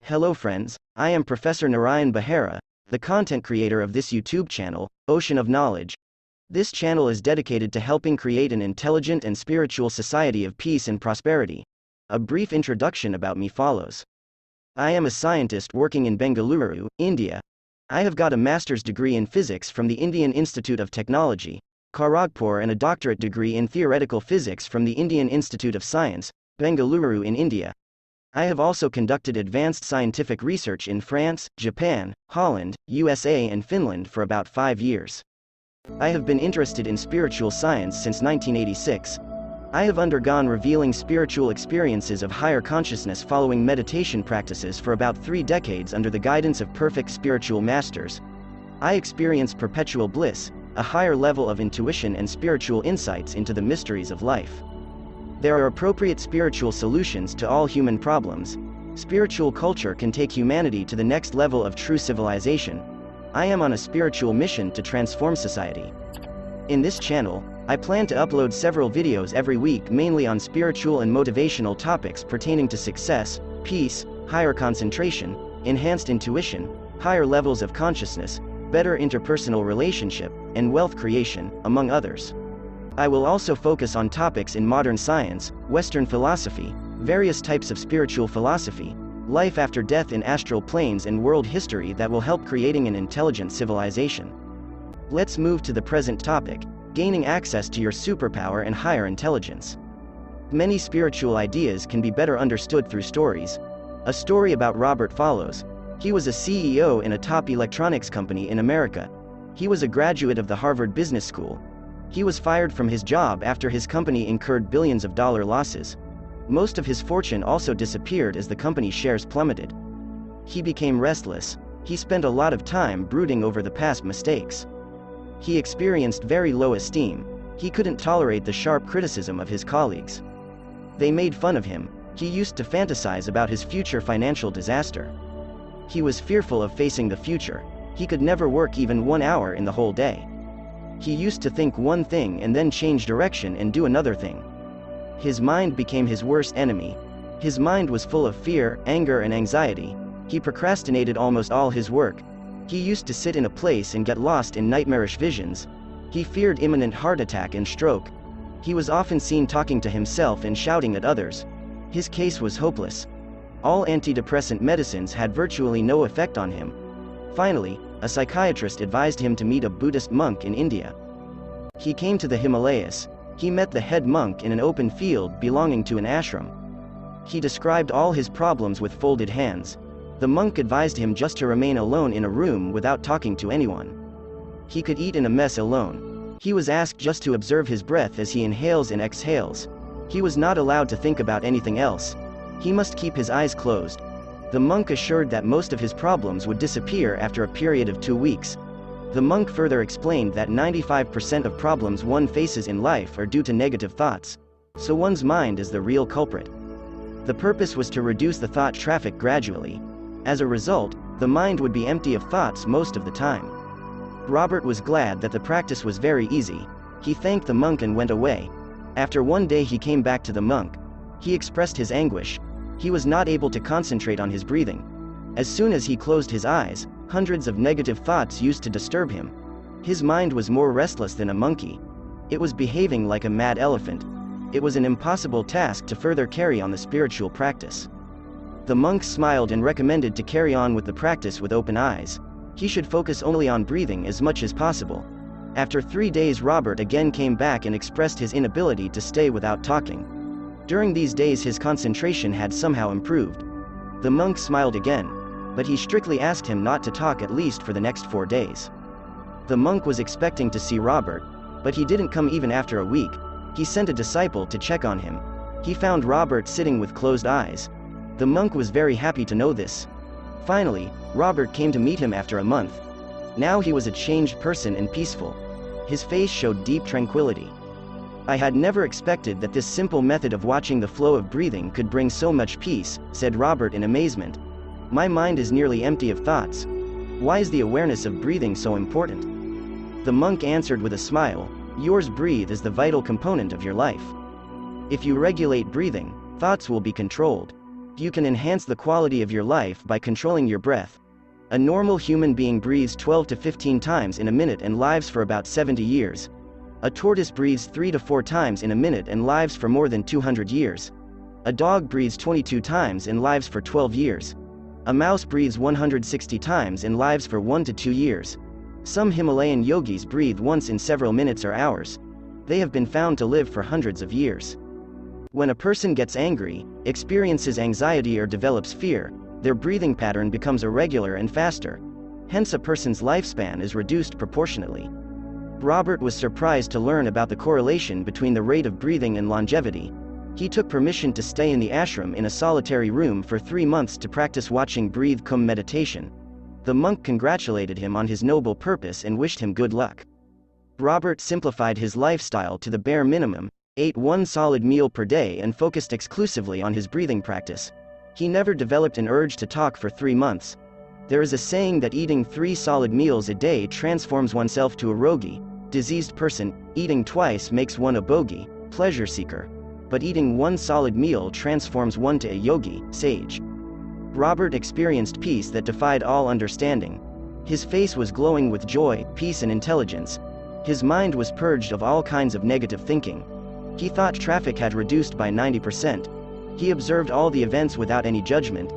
Hello friends, I am Professor Narayan Behera, the content creator of this YouTube channel, Ocean of Knowledge. This channel is dedicated to helping create an intelligent and spiritual society of peace and prosperity. A brief introduction about me follows. I am a scientist working in Bengaluru, India. I have got a master's degree in physics from the Indian Institute of Technology, Kharagpur, and a doctorate degree in theoretical physics from the Indian Institute of Science, Bengaluru in India. I have also conducted advanced scientific research in France, Japan, Holland, USA, and Finland for about 5 years. I have been interested in spiritual science since 1986. I have undergone revealing spiritual experiences of higher consciousness following meditation practices for about 3 decades under the guidance of perfect spiritual masters. I experience perpetual bliss, a higher level of intuition and spiritual insights into the mysteries of life. There are appropriate spiritual solutions to all human problems. Spiritual culture can take humanity to the next level of true civilization. I am on a spiritual mission to transform society. In this channel, I plan to upload several videos every week mainly on spiritual and motivational topics pertaining to success, peace, higher concentration, enhanced intuition, higher levels of consciousness, better interpersonal relationship, and wealth creation, among others. I will also focus on topics in modern science, Western philosophy, various types of spiritual philosophy, life after death in astral planes, and world history that will help creating an intelligent civilization. Let's move to the present topic, gaining access to your superpower and higher intelligence. Many spiritual ideas can be better understood through stories. A story about Robert follows. He was a CEO in a top electronics company in America. He was a graduate of the Harvard Business School. He was fired from his job after his company incurred billions of dollar losses. Most of his fortune also disappeared as the company's shares plummeted. He became restless. He spent a lot of time brooding over the past mistakes. He experienced very low esteem. He couldn't tolerate the sharp criticism of his colleagues. They made fun of him. He used to fantasize about his future financial disaster. He was fearful of facing the future. He could never work even 1 hour in the whole day. He used to think one thing and then change direction and do another thing. His mind became his worst enemy. His mind was full of fear, anger, and anxiety. He procrastinated almost all his work. He used to sit in a place and get lost in nightmarish visions. He feared imminent heart attack and stroke. He was often seen talking to himself and shouting at others. His case was hopeless. All antidepressant medicines had virtually no effect on him. Finally, a psychiatrist advised him to meet a Buddhist monk in India. He came to the Himalayas. He met the head monk in an open field belonging to an ashram. He described all his problems with folded hands. The monk advised him just to remain alone in a room without talking to anyone. He could eat in a mess alone. He was asked just to observe his breath as he inhales and exhales. He was not allowed to think about anything else. He must keep his eyes closed. The monk assured that most of his problems would disappear after a period of 2 weeks. The monk further explained that 95% of problems one faces in life are due to negative thoughts. So one's mind is the real culprit. The purpose was to reduce the thought traffic gradually. As a result, the mind would be empty of thoughts most of the time. Robert was glad that the practice was very easy. He thanked the monk and went away. After 1 day he came back to the monk. He expressed his anguish. He was not able to concentrate on his breathing. As soon as he closed his eyes, hundreds of negative thoughts used to disturb him. His mind was more restless than a monkey. It was behaving like a mad elephant. It was an impossible task to further carry on the spiritual practice. The monk smiled and recommended to carry on with the practice with open eyes. He should focus only on breathing as much as possible. After 3 days, Robert again came back and expressed his inability to stay without talking. During these days his concentration had somehow improved. The monk smiled again, but he strictly asked him not to talk at least for the next 4 days. The monk was expecting to see Robert, but he didn't come even after a week. He sent a disciple to check on him. He found Robert sitting with closed eyes. The monk was very happy to know this. Finally, Robert came to meet him after a month. Now he was a changed person and peaceful. His face showed deep tranquility. I had never expected that this simple method of watching the flow of breathing could bring so much peace, said Robert in amazement. My mind is nearly empty of thoughts. Why is the awareness of breathing so important? The monk answered with a smile, yours breathe is the vital component of your life. If you regulate breathing, thoughts will be controlled. You can enhance the quality of your life by controlling your breath. A normal human being breathes 12 to 15 times in a minute and lives for about 70 years. A tortoise breathes 3 to 4 times in a minute and lives for more than 200 years. A dog breathes 22 times and lives for 12 years. A mouse breathes 160 times and lives for 1 to 2 years. Some Himalayan yogis breathe once in several minutes or hours. They have been found to live for hundreds of years. When a person gets angry, experiences anxiety or develops fear, their breathing pattern becomes irregular and faster. Hence a person's lifespan is reduced proportionately. Robert was surprised to learn about the correlation between the rate of breathing and longevity. He took permission to stay in the ashram in a solitary room for 3 months to practice watching breathe cum meditation. The monk congratulated him on his noble purpose and wished him good luck. Robert simplified his lifestyle to the bare minimum, ate 1 solid meal per day and focused exclusively on his breathing practice. He never developed an urge to talk for 3 months. There is a saying that eating 3 solid meals a day transforms oneself to a rogi, diseased person. Eating twice makes one a bogi, pleasure seeker. But eating 1 solid meal transforms one to a yogi, sage. Robert experienced peace that defied all understanding. His face was glowing with joy, peace and intelligence. His mind was purged of all kinds of negative thinking. He thought traffic had reduced by 90%. He observed all the events without any judgment.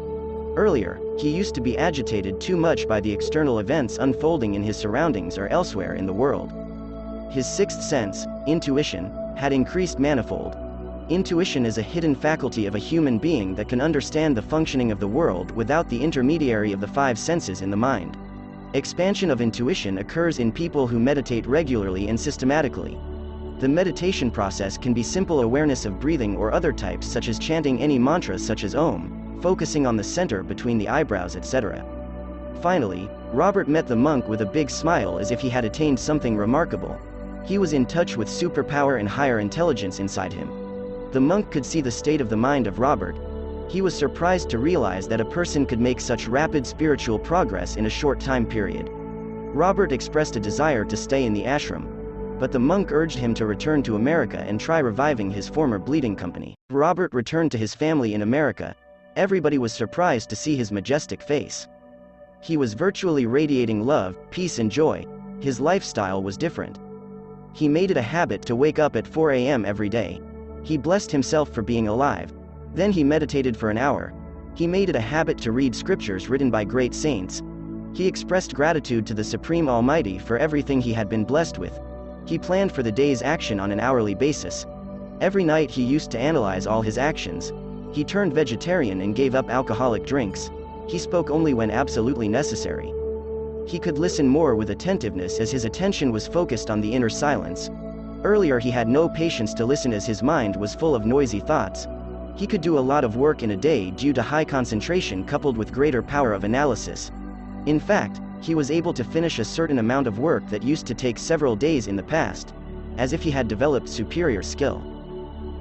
Earlier, he used to be agitated too much by the external events unfolding in his surroundings or elsewhere in the world. His 6th sense, intuition, had increased manifold. Intuition is a hidden faculty of a human being that can understand the functioning of the world without the intermediary of the 5 senses in the mind. Expansion of intuition occurs in people who meditate regularly and systematically. The meditation process can be simple awareness of breathing or other types such as chanting any mantras such as Om, focusing on the center between the eyebrows, etc. Finally, Robert met the monk with a big smile as if he had attained something remarkable. He was in touch with superpower and higher intelligence inside him. The monk could see the state of the mind of Robert. He was surprised to realize that a person could make such rapid spiritual progress in a short time period. Robert expressed a desire to stay in the ashram, but the monk urged him to return to America and try reviving his former bleeding company. Robert returned to his family in America. Everybody was surprised to see his majestic face. He was virtually radiating love, peace and joy. His lifestyle was different. He made it a habit to wake up at 4 a.m. every day. He blessed himself for being alive. Then he meditated for an hour. He made it a habit to read scriptures written by great saints. He expressed gratitude to the Supreme Almighty for everything he had been blessed with. He planned for the day's action on an hourly basis. Every night he used to analyze all his actions. He turned vegetarian and gave up alcoholic drinks. He spoke only when absolutely necessary. He could listen more with attentiveness as his attention was focused on the inner silence. Earlier he had no patience to listen as his mind was full of noisy thoughts. He could do a lot of work in a day due to high concentration coupled with greater power of analysis. In fact, he was able to finish a certain amount of work that used to take several days in the past, as if he had developed superior skill.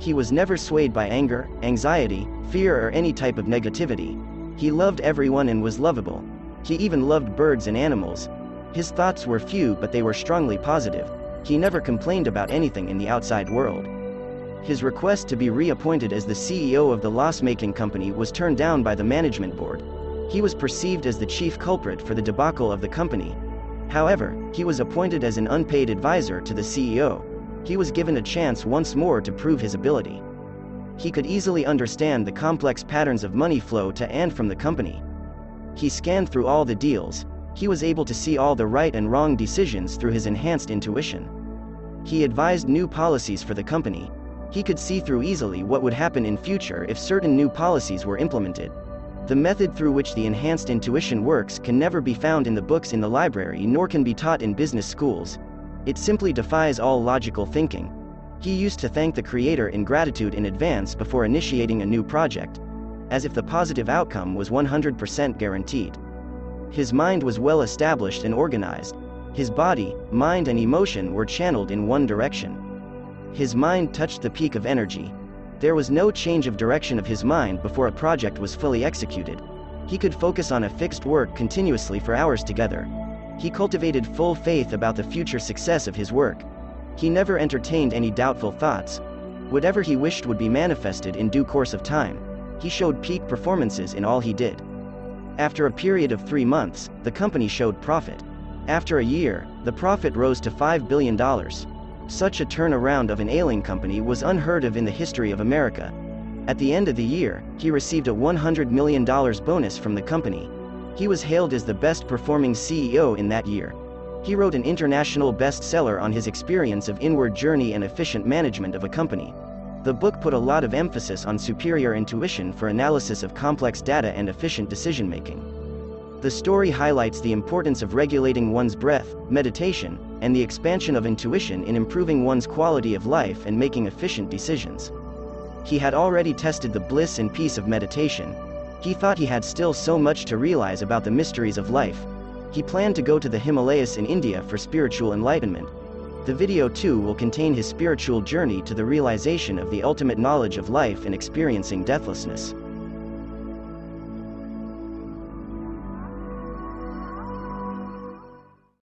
He was never swayed by anger, anxiety, fear or any type of negativity. He loved everyone and was lovable. He even loved birds and animals. His thoughts were few but they were strongly positive. He never complained about anything in the outside world. His request to be reappointed as the CEO of the loss-making company was turned down by the management board. He was perceived as the chief culprit for the debacle of the company. However, he was appointed as an unpaid advisor to the CEO. He was given a chance once more to prove his ability. He could easily understand the complex patterns of money flow to and from the company. He scanned through all the deals. He was able to see all the right and wrong decisions through his enhanced intuition. He advised new policies for the company. He could see through easily what would happen in future if certain new policies were implemented. The method through which the enhanced intuition works can never be found in the books in the library nor can be taught in business schools. It simply defies all logical thinking. He used to thank the Creator in gratitude in advance before initiating a new project, as if the positive outcome was 100% guaranteed. His mind was well established and organized. His body, mind and emotion were channeled in one direction. His mind touched the peak of energy. There was no change of direction of his mind before a project was fully executed. He could focus on a fixed work continuously for hours together. He cultivated full faith about the future success of his work. He never entertained any doubtful thoughts. Whatever he wished would be manifested in due course of time. He showed peak performances in all he did. After a period of 3 months, the company showed profit. After a year, the profit rose to $5 billion. Such a turnaround of an ailing company was unheard of in the history of America. At the end of the year, he received a $100 million bonus from the company. He was hailed as the best-performing CEO in that year. He wrote an international bestseller on his experience of inward journey and efficient management of a company. The book put a lot of emphasis on superior intuition for analysis of complex data and efficient decision-making. The story highlights the importance of regulating one's breath, meditation, and the expansion of intuition in improving one's quality of life and making efficient decisions. He had already tested the bliss and peace of meditation. He thought he had still so much to realize about the mysteries of life. He planned to go to the Himalayas in India for spiritual enlightenment. The video too will contain his spiritual journey to the realization of the ultimate knowledge of life and experiencing deathlessness.